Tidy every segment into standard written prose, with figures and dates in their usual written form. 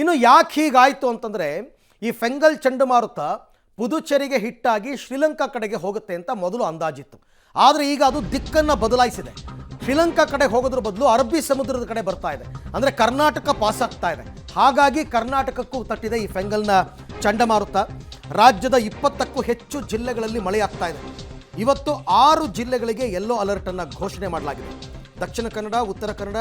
ಇನ್ನು ಯಾಕೆ ಹೀಗಾಯಿತು ಅಂತಂದರೆ ಈ ಫೆಂಗಲ್ ಚಂಡಮಾರುತ ಪುದುಚೇರಿಗೆ ಹಿಟ್ಟಾಗಿ ಶ್ರೀಲಂಕಾ ಕಡೆಗೆ ಹೋಗುತ್ತೆ ಅಂತ ಮೊದಲು ಅಂದಾಜಿತ್ತು. ಆದರೆ ಈಗ ಅದು ದಿಕ್ಕನ್ನು ಬದಲಾಯಿಸಿದೆ. ಶ್ರೀಲಂಕಾ ಕಡೆ ಹೋಗೋದ್ರ ಬದಲು ಅರಬ್ಬಿ ಸಮುದ್ರದ ಕಡೆ ಬರ್ತಾ ಇದೆ. ಅಂದರೆ ಕರ್ನಾಟಕ ಪಾಸ್ ಆಗ್ತಾ ಇದೆ. ಹಾಗಾಗಿ ಕರ್ನಾಟಕಕ್ಕೂ ತಟ್ಟಿದೆ ಈ ಫೆಂಗಲ್ನ ಚಂಡಮಾರುತ. ರಾಜ್ಯದ 20ಕ್ಕೂ ಹೆಚ್ಚು ಜಿಲ್ಲೆಗಳಲ್ಲಿ ಮಳೆಯಾಗ್ತಾ ಇದೆ. ಇವತ್ತು 6 ಜಿಲ್ಲೆಗಳಿಗೆ ಯೆಲ್ಲೋ ಅಲರ್ಟನ್ನು ಘೋಷಣೆ ಮಾಡಲಾಗಿದೆ. ದಕ್ಷಿಣ ಕನ್ನಡ, ಉತ್ತರ ಕನ್ನಡ,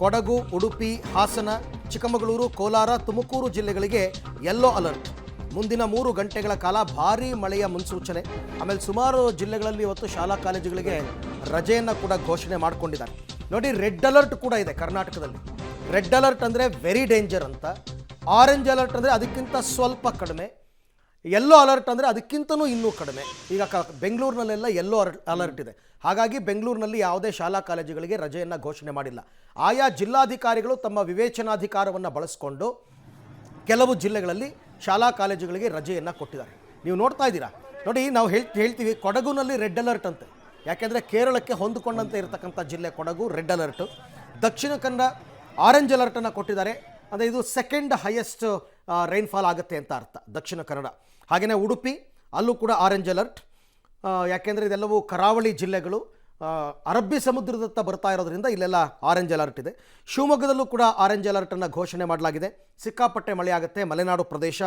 ಕೊಡಗು, ಉಡುಪಿ, ಹಾಸನ, ಚಿಕ್ಕಮಗಳೂರು, ಕೋಲಾರ, ತುಮಕೂರು ಜಿಲ್ಲೆಗಳಿಗೆ ಯೆಲ್ಲೋ ಅಲರ್ಟ್. ಮುಂದಿನ 3 ಗಂಟೆಗಳ ಕಾಲ ಭಾರೀ ಮಳೆಯ ಮುನ್ಸೂಚನೆ. ಆಮೇಲೆ ಸುಮಾರು ಜಿಲ್ಲೆಗಳಲ್ಲಿ ಇವತ್ತು ಶಾಲಾ ಕಾಲೇಜುಗಳಿಗೆ ರಜೆಯನ್ನು ಕೂಡ ಘೋಷಣೆ ಮಾಡಿಕೊಂಡಿದ್ದಾರೆ. ನೋಡಿ, ರೆಡ್ ಅಲರ್ಟ್ ಕೂಡ ಇದೆ ಕರ್ನಾಟಕದಲ್ಲಿ. ರೆಡ್ ಅಲರ್ಟ್ ಅಂದರೆ ವೆರಿ ಡೇಂಜರ್ ಅಂತ, ಆರೆಂಜ್ ಅಲರ್ಟ್ ಅಂದರೆ ಅದಕ್ಕಿಂತ ಸ್ವಲ್ಪ ಕಡಿಮೆ, ಯೆಲ್ಲೋ ಅಲರ್ಟ್ ಅಂದರೆ ಅದಕ್ಕಿಂತನೂ ಇನ್ನೂ ಕಡಿಮೆ. ಈಗ ಬೆಂಗಳೂರಿನಲ್ಲೆಲ್ಲ ಯೆಲ್ಲೋ ಅಲರ್ಟ್ ಇದೆ. ಹಾಗಾಗಿ ಬೆಂಗಳೂರಿನಲ್ಲಿ ಯಾವುದೇ ಶಾಲಾ ಕಾಲೇಜುಗಳಿಗೆ ರಜೆಯನ್ನು ಘೋಷಣೆ ಮಾಡಿಲ್ಲ. ಆಯಾ ಜಿಲ್ಲಾಧಿಕಾರಿಗಳು ತಮ್ಮ ವಿವೇಚನಾಧಿಕಾರವನ್ನು ಬಳಸಿಕೊಂಡು ಕೆಲವು ಜಿಲ್ಲೆಗಳಲ್ಲಿ ಶಾಲಾ ಕಾಲೇಜುಗಳಿಗೆ ರಜೆಯನ್ನು ಕೊಟ್ಟಿದ್ದಾರೆ. ನೀವು ನೋಡ್ತಾ ಇದ್ದೀರಾ. ನೋಡಿ, ನಾವು ಹೇಳ್ತೀವಿ ಕೊಡಗುನಲ್ಲಿ ರೆಡ್ ಅಲರ್ಟ್ ಅಂತೆ. ಯಾಕೆಂದರೆ ಕೇರಳಕ್ಕೆ ಹೊಂದಿಕೊಂಡಂತೆ ಇರತಕ್ಕಂಥ ಜಿಲ್ಲೆ Kodagu, red alert. Dakshina Kannada orange ಅಲರ್ಟನ್ನು ಕೊಟ್ಟಿದ್ದಾರೆ. ಅಂದರೆ ಇದು ಸೆಕೆಂಡ್ ಹೈಯೆಸ್ಟ್ ರೈನ್ಫಾಲ್ ಆಗುತ್ತೆ ಅಂತ ಅರ್ಥ, ದಕ್ಷಿಣ ಕನ್ನಡ. ಹಾಗೆಯೇ ಉಡುಪಿ, ಅಲ್ಲೂ ಕೂಡ ಆರೆಂಜ್ ಅಲರ್ಟ್. ಯಾಕೆಂದರೆ ಇದೆಲ್ಲವೂ ಕರಾವಳಿ ಜಿಲ್ಲೆಗಳು, ಅರಬ್ಬಿ ಸಮುದ್ರದತ್ತ ಬರ್ತಾ ಇರೋದ್ರಿಂದ ಇಲ್ಲೆಲ್ಲ ಆರೆಂಜ್ ಅಲರ್ಟ್ ಇದೆ. ಶಿವಮೊಗ್ಗದಲ್ಲೂ ಕೂಡ ಆರೆಂಜ್ ಅಲರ್ಟನ್ನು ಘೋಷಣೆ ಮಾಡಲಾಗಿದೆ. ಸಿಕ್ಕಾಪಟ್ಟೆ ಮಳೆಯಾಗುತ್ತೆ ಮಲೆನಾಡು ಪ್ರದೇಶ.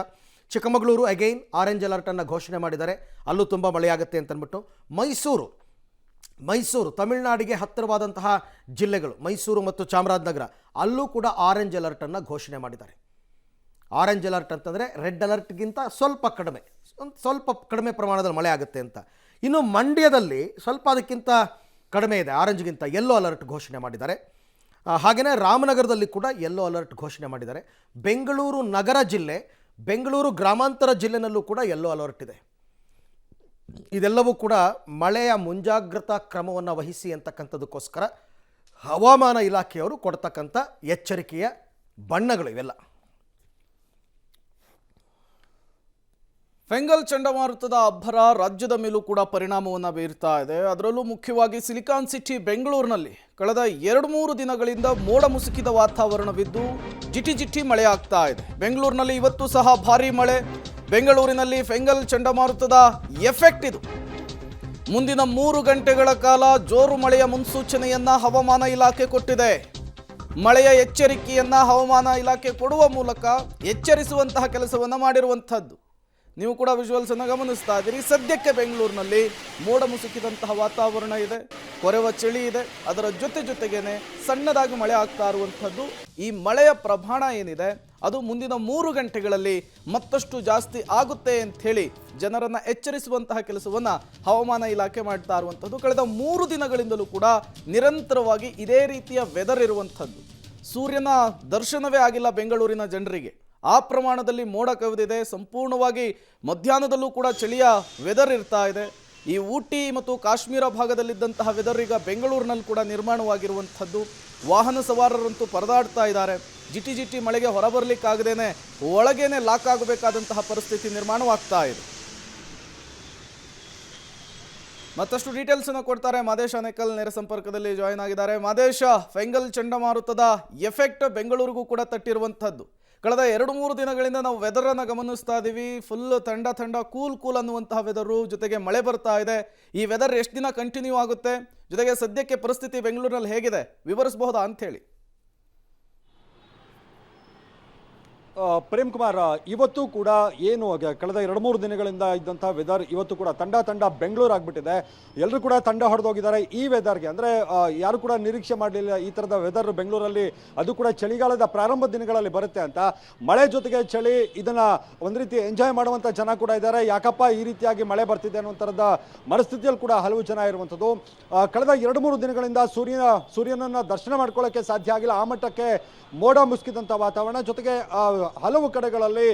ಚಿಕ್ಕಮಗಳೂರು ಅಗೈನ್ ಆರೆಂಜ್ ಅಲರ್ಟನ್ನು ಘೋಷಣೆ ಮಾಡಿದ್ದಾರೆ, ಅಲ್ಲೂ ತುಂಬ ಮಳೆಯಾಗುತ್ತೆ ಅಂತಂದ್ಬಿಟ್ಟು. ಮೈಸೂರು ತಮಿಳುನಾಡಿಗೆ ಹತ್ತಿರವಾದಂತಹ ಜಿಲ್ಲೆಗಳು, ಮೈಸೂರು ಮತ್ತು ಚಾಮರಾಜನಗರ, ಅಲ್ಲೂ ಕೂಡ ಆರೆಂಜ್ ಅಲರ್ಟನ್ನು ಘೋಷಣೆ ಮಾಡಿದ್ದಾರೆ. ಆರೆಂಜ್ ಅಲರ್ಟ್ ಅಂತಂದರೆ ರೆಡ್ ಅಲರ್ಟ್ಗಿಂತ ಸ್ವಲ್ಪ ಕಡಿಮೆ ಪ್ರಮಾಣದಲ್ಲಿ ಮಳೆ ಆಗುತ್ತೆ ಅಂತ. ಇನ್ನು ಮಂಡ್ಯದಲ್ಲಿ ಸ್ವಲ್ಪ ಅದಕ್ಕಿಂತ ಕಡಿಮೆ ಇದೆ, ಆರೆಂಜ್ಗಿಂತ. ಯೆಲ್ಲೋ ಅಲರ್ಟ್ ಘೋಷಣೆ ಮಾಡಿದ್ದಾರೆ. ಹಾಗೆಯೇ ರಾಮನಗರದಲ್ಲಿ ಕೂಡ ಯೆಲ್ಲೋ ಅಲರ್ಟ್ ಘೋಷಣೆ ಮಾಡಿದ್ದಾರೆ. ಬೆಂಗಳೂರು ನಗರ ಜಿಲ್ಲೆ, ಬೆಂಗಳೂರು ಗ್ರಾಮಾಂತರ ಜಿಲ್ಲೆನಲ್ಲೂ ಕೂಡ ಯೆಲ್ಲೋ ಅಲರ್ಟ್ ಇದೆ. ಇದೆಲ್ಲವೂ ಕೂಡ ಮಳೆಯ ಮುಂಜಾಗ್ರತಾ ಕ್ರಮವನ್ನು ವಹಿಸಿ ಅಂತಕ್ಕಂಥದ್ದಕ್ಕೋಸ್ಕರ ಹವಾಮಾನ ಇಲಾಖೆಯವರು ಕೊಡ್ತಕ್ಕಂಥ ಎಚ್ಚರಿಕೆಯ ಬಣ್ಣಗಳು ಇವೆಲ್ಲ. ಫೆಂಗಲ್ ಚಂಡಮಾರುತದ ಅಬ್ಬರ ರಾಜ್ಯದ ಮೇಲೂ ಕೂಡ ಪರಿಣಾಮವನ್ನು ಬೀರ್ತಾ ಇದೆ. ಅದರಲ್ಲೂ ಮುಖ್ಯವಾಗಿ ಸಿಲಿಕಾನ್ ಸಿಟಿ ಬೆಂಗಳೂರಿನಲ್ಲಿ ಕಳೆದ 2-3 ದಿನಗಳಿಂದ ಮೋಡ ಮುಸುಕಿದ ವಾತಾವರಣವಿದ್ದು ಜಿಟಿ ಮಳೆ ಆಗ್ತಾ ಇದೆ. ಬೆಂಗಳೂರಿನಲ್ಲಿ ಇವತ್ತು ಸಹ ಭಾರೀ ಮಳೆ. ಬೆಂಗಳೂರಿನಲ್ಲಿ ಫೆಂಗಲ್ ಚಂಡಮಾರುತದ ಎಫೆಕ್ಟ್ ಇದು. ಮುಂದಿನ 3 ಗಂಟೆಗಳ ಕಾಲ ಜೋರು ಮಳೆಯ ಮುನ್ಸೂಚನೆಯನ್ನ ಹವಾಮಾನ ಇಲಾಖೆ ಕೊಟ್ಟಿದೆ. ಮಳೆಯ ಎಚ್ಚರಿಕೆಯನ್ನ ಹವಾಮಾನ ಇಲಾಖೆ ಕೊಡುವ ಮೂಲಕ ಎಚ್ಚರಿಸುವಂತಹ ಕೆಲಸವನ್ನು ಮಾಡಿರುವಂಥದ್ದು ನೀವು ಕೂಡ ವಿಜುವಲ್ಸ್ ಅನ್ನು ಗಮನಿಸ್ತಾ ಇದ್ದೀರಿ. ಸದ್ಯಕ್ಕೆ ಬೆಂಗಳೂರಿನಲ್ಲಿ ಮೋಡ ಮುಸುಕಿದಂತಹ ವಾತಾವರಣ ಇದೆ, ಕೊರೆವ ಚಳಿ ಇದೆ, ಅದರ ಜೊತೆಗೇನೆ ಸಣ್ಣದಾಗಿ ಮಳೆ ಆಗ್ತಾ ಇರುವಂಥದ್ದು. ಈ ಮಳೆಯ ಪ್ರಮಾಣ ಏನಿದೆ ಅದು ಮುಂದಿನ 3 ಗಂಟೆಗಳಲ್ಲಿ ಮತ್ತಷ್ಟು ಜಾಸ್ತಿ ಆಗುತ್ತೆ ಅಂತ ಹೇಳಿ ಜನರನ್ನ ಎಚ್ಚರಿಸುವಂತಹ ಕೆಲಸವನ್ನ ಹವಾಮಾನ ಇಲಾಖೆ ಮಾಡ್ತಾ ಇರುವಂಥದ್ದು. ಕಳೆದ 3 ದಿನಗಳಿಂದಲೂ ಕೂಡ ನಿರಂತರವಾಗಿ ಇದೇ ರೀತಿಯ ವೆದರ್ ಇರುವಂಥದ್ದು. ಸೂರ್ಯನ ದರ್ಶನವೇ ಆಗಿಲ್ಲ ಬೆಂಗಳೂರಿನ ಜನರಿಗೆ. ಆ ಪ್ರಮಾಣದಲ್ಲಿ ಮೋಡ ಕವಿದಿದೆ. ಸಂಪೂರ್ಣವಾಗಿ ಮಧ್ಯಾಹ್ನದಲ್ಲೂ ಕೂಡ ಚಳಿಯ ವೆದರ್ ಇರ್ತಾ ಇದೆ. ಈ ಊಟಿ ಮತ್ತು ಕಾಶ್ಮೀರ ಭಾಗದಲ್ಲಿದ್ದಂತಹ ವೆದರ್ ಈಗ ಬೆಂಗಳೂರಿನಲ್ಲಿ ಕೂಡ ನಿರ್ಮಾಣವಾಗಿರುವಂಥದ್ದು. ವಾಹನ ಸವಾರರಂತೂ ಪರದಾಡ್ತಾ ಇದ್ದಾರೆ. ಜಿಟಿ ಮಳೆಗೆ ಹೊರಬರಲಿಕ್ಕಾಗದೇನೆ ಒಳಗೇನೆ ಲಾಕ್ ಆಗಬೇಕಾದಂತಹ ಪರಿಸ್ಥಿತಿ ನಿರ್ಮಾಣವಾಗ್ತಾ ಇದೆ. ಮತ್ತಷ್ಟು ಡೀಟೇಲ್ಸ್ ಅನ್ನು ಕೊಡ್ತಾರೆ ಮಾದೇಶ ಅನೇಕಲ್ ನೇರ ಸಂಪರ್ಕದಲ್ಲಿ ಜಾಯಿನ್ ಆಗಿದ್ದಾರೆ. ಮಾದೇಶ, ಫೆಂಗಲ್ ಚಂಡಮಾರುತದ ಎಫೆಕ್ಟ್ ಬೆಂಗಳೂರಿಗೂ ಕೂಡ ತಟ್ಟಿರುವಂಥದ್ದು. ಕಳೆದ 2-3 ದಿನಗಳಿಂದ ನಾವು ವೆದರ್ ಅನ್ನು ಗಮನಿಸ್ತಾ ಇದ್ದೀವಿ. ಫುಲ್ ಥಂಡ ಕೂಲ್ ಅನ್ನುವಂತಹ ವೆದರು, ಜೊತೆಗೆ ಮಳೆ ಬರ್ತಾ ಇದೆ. ಈ ವೆದರ್ ಎಷ್ಟು ದಿನ ಕಂಟಿನ್ಯೂ ಆಗುತ್ತೆ, ಜೊತೆಗೆ ಸದ್ಯಕ್ಕೆ ಪರಿಸ್ಥಿತಿ ಬೆಂಗಳೂರಿನಲ್ಲಿ ಹೇಗಿದೆ ವಿವರಿಸಬಹುದಾ ಅಂತ ಹೇಳಿ? ಪ್ರೇಮ್ ಕುಮಾರ್, ಇವತ್ತು ಕೂಡ ಏನು ಕಳೆದ 2-3 ದಿನಗಳಿಂದ ಇದ್ದಂಥ ವೆದರ್ ಇವತ್ತು ಕೂಡ ತಂಡ ಬೆಂಗಳೂರು ಆಗಿಬಿಟ್ಟಿದೆ. ಎಲ್ಲರೂ ಕೂಡ ತಂಡ ಹೊಡೆದೋಗಿದ್ದಾರೆ ಈ ವೆದರ್ಗೆ. ಅಂದರೆ ಯಾರು ಕೂಡ ನಿರೀಕ್ಷೆ ಮಾಡಲಿಲ್ಲ ಈ ಥರದ ವೆದರ್ ಬೆಂಗಳೂರಲ್ಲಿ, ಅದು ಕೂಡ ಚಳಿಗಾಲದ ಪ್ರಾರಂಭ ದಿನಗಳಲ್ಲಿ ಬರುತ್ತೆ ಅಂತ. ಮಳೆ ಜೊತೆಗೆ ಚಳಿ, ಇದನ್ನು ಒಂದು ರೀತಿ ಎಂಜಾಯ್ ಮಾಡುವಂಥ ಜನ ಕೂಡ ಇದ್ದಾರೆ. ಯಾಕಪ್ಪ ಈ ರೀತಿಯಾಗಿ ಮಳೆ ಬರ್ತಿದೆ ಅನ್ನೋ ಥರದ ಮನಸ್ಥಿತಿಯಲ್ಲಿ ಕೂಡ ಹಲವು ಜನ ಇರುವಂಥದ್ದು. ಕಳೆದ 2-3 ದಿನಗಳಿಂದ ಸೂರ್ಯನನ್ನು ದರ್ಶನ ಮಾಡ್ಕೊಳ್ಳೋಕ್ಕೆ ಸಾಧ್ಯ ಆಗಿಲ್ಲ. ಆ ಮಟ್ಟಕ್ಕೆ ಮೋಡ ಮುಸುಕಿದಂಥ ವಾತಾವರಣ, ಜೊತೆಗೆ ಹಲವು ಕಡೆಗಳಲ್ಲಿ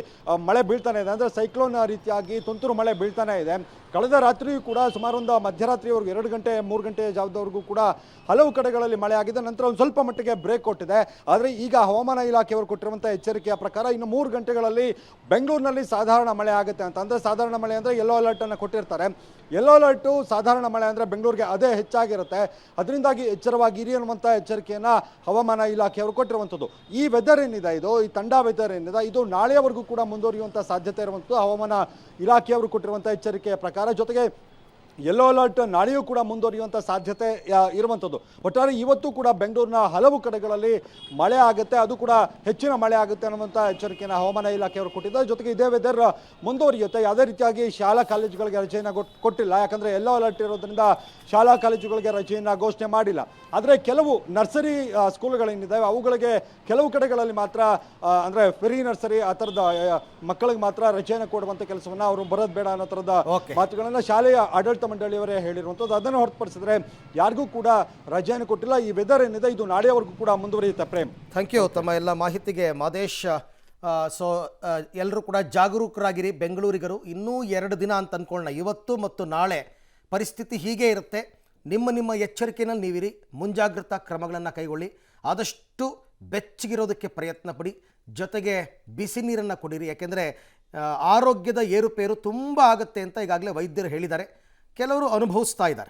ಮಳೆ ಬೀಳ್ತಾನೆ ಇದೆ. ಅಂದರೆ ಸೈಕ್ಲೋನ್ ರೀತಿಯಾಗಿ ತುಂತುರು ಮಳೆ ಬೀಳ್ತಾನೆ ಇದೆ. ಕಳೆದ ರಾತ್ರಿಯೂ ಕೂಡ ಸುಮಾರು ಒಂದು ಮಧ್ಯರಾತ್ರಿವರೆಗೂ 2 ಗಂಟೆ 3 ಗಂಟೆ ಜಾವದವರೆಗೂ ಕೂಡ ಹಲವು ಕಡೆಗಳಲ್ಲಿ ಮಳೆ ಆಗಿದೆ. ನಂತರ ಒಂದು ಸ್ವಲ್ಪ ಮಟ್ಟಿಗೆ ಬ್ರೇಕ್ ಕೊಟ್ಟಿದೆ. ಆದರೆ ಈಗ ಹವಾಮಾನ ಇಲಾಖೆಯವರು ಕೊಟ್ಟಿರುವಂಥ ಎಚ್ಚರಿಕೆಯ ಪ್ರಕಾರ ಇನ್ನು 3 ಗಂಟೆಗಳಲ್ಲಿ ಬೆಂಗಳೂರಿನಲ್ಲಿ ಸಾಧಾರಣ ಮಳೆ ಆಗುತ್ತೆ ಅಂತ. ಅಂದರೆ ಸಾಧಾರಣ ಮಳೆ ಅಂದರೆ ಯೆಲ್ಲೋ ಅಲರ್ಟನ್ನು ಕೊಟ್ಟಿರ್ತಾರೆ. ಯೆಲ್ಲೋ ಅಲರ್ಟು ಸಾಧಾರಣ ಮಳೆ ಅಂದರೆ ಬೆಂಗಳೂರಿಗೆ ಅದೇ ಹೆಚ್ಚಾಗಿರುತ್ತೆ. ಅದರಿಂದಾಗಿ ಎಚ್ಚರವಾಗಿರಿ ಅನ್ನುವಂಥ ಎಚ್ಚರಿಕೆಯನ್ನು ಹವಾಮಾನ ಇಲಾಖೆಯವರು ಕೊಟ್ಟಿರುವಂಥದ್ದು. ಈ ವೆದರ್ ಏನಿದೆ, ಈ ತಂಡಾ ವೆದರ್ ಏನಿದೆ, ಇದು ನಾಳೆಯವರೆಗೂ ಕೂಡ ಮುಂದುವರಿಯುವಂಥ ಸಾಧ್ಯತೆ ಇರುವಂಥದ್ದು ಹವಾಮಾನ ಇಲಾಖೆಯವರು ಕೊಟ್ಟಿರುವಂಥ ಎಚ್ಚರಿಕೆಯ ಪ್ರಕಾರ. ಜೊತೆಗೆ ಯೆಲ್ಲೋ ಅಲರ್ಟ್ ನಾಳೆಯೂ ಕೂಡ ಮುಂದುವರಿಯುವಂಥ ಸಾಧ್ಯತೆ ಇರುವಂಥದ್ದು. ಒಟ್ಟಾರೆ ಇವತ್ತು ಕೂಡ ಬೆಂಗಳೂರಿನ ಹಲವು ಕಡೆಗಳಲ್ಲಿ ಮಳೆ ಆಗುತ್ತೆ, ಅದು ಕೂಡ ಹೆಚ್ಚಿನ ಮಳೆ ಆಗುತ್ತೆ ಅನ್ನುವಂಥ ಎಚ್ಚರಿಕೆಯನ್ನು ಹವಾಮಾನ ಇಲಾಖೆಯವರು ಕೊಟ್ಟಿದ್ದಾರೆ. ಜೊತೆಗೆ ಇದೇ ವೆದರ್ ಮುಂದುವರಿಯುತ್ತೆ. ಯಾವುದೇ ರೀತಿಯಾಗಿ ಶಾಲಾ ಕಾಲೇಜುಗಳಿಗೆ ರಜೆಯನ್ನು ಕೊಟ್ಟಿಲ್ಲ. ಯಾಕಂದರೆ ಯೆಲ್ಲೋ ಅಲರ್ಟ್ ಇರೋದ್ರಿಂದ ಶಾಲಾ ಕಾಲೇಜುಗಳಿಗೆ ರಜೆಯನ್ನು ಘೋಷಣೆ ಮಾಡಿಲ್ಲ. ಆದರೆ ಕೆಲವು ನರ್ಸರಿ ಸ್ಕೂಲ್ಗಳೇನಿದ್ದಾವೆ ಅವುಗಳಿಗೆ ಕೆಲವು ಕಡೆಗಳಲ್ಲಿ ಮಾತ್ರ ಅಂದರೆ ಪ್ರಿ ನರ್ಸರಿ ಆ ಥರದ ಮಕ್ಕಳಿಗೆ ಮಾತ್ರ ರಜೆಯನ್ನು ಕೊಡುವಂಥ ಕೆಲಸವನ್ನು ಅವರು ಬರೋದು ಬೇಡ ಅನ್ನೋ ಥರದ ಮಾತುಗಳನ್ನು ಶಾಲೆಯ ಆಡಳಿತ ಮಂಡಳಿಯವರೇ ಹೇಳಿರುವಂಥದ್ದು. ಅದನ್ನು ಹೊರತುಪಡಿಸಿದ್ರೆ ಯಾರಿಗೂ ಕೂಡ ರಜೆಯನ್ನು ಕೊಟ್ಟಿಲ್ಲ. ಈ ವೆದರ್ ಏನಿದೆ ಇದು ನಾಳೆಯವರೆಗೂ ಕೂಡ ಮುಂದುವರಿಯುತ್ತೆ. ಪ್ರೇಮ್, ಥ್ಯಾಂಕ್ ಯು ತಮ್ಮ ಎಲ್ಲ ಮಾಹಿತಿಗೆ ಮಾದೇಶ್. ಸೊ ಎಲ್ಲರೂ ಕೂಡ ಜಾಗರೂಕರಾಗಿರಿ ಬೆಂಗಳೂರಿಗರು. ಇನ್ನೂ 2 ದಿನ ಅಂತ ಅಂದ್ಕೊಳ್ಳೋಣ. ಇವತ್ತು ಮತ್ತು ನಾಳೆ ಪರಿಸ್ಥಿತಿ ಹೀಗೆ ಇರುತ್ತೆ. ನಿಮ್ಮ ಎಚ್ಚರಿಕೆಯಲ್ಲಿ ನೀವಿರಿ, ಮುಂಜಾಗ್ರತಾ ಕ್ರಮಗಳನ್ನು ಕೈಗೊಳ್ಳಿ, ಆದಷ್ಟು ಬೆಚ್ಚಗಿರೋದಕ್ಕೆ ಪ್ರಯತ್ನ ಪಡಿ, ಜೊತೆಗೆ ಬಿಸಿ ನೀರನ್ನು ಕುಡೀರಿ. ಯಾಕೆಂದರೆ ಆರೋಗ್ಯದ ಏರುಪೇರು ತುಂಬ ಆಗುತ್ತೆ ಅಂತ ಈಗಾಗಲೇ ವೈದ್ಯರು ಹೇಳಿದ್ದಾರೆ, ಕೆಲವರು ಅನುಭವಿಸ್ತಾ ಇದ್ದಾರೆ.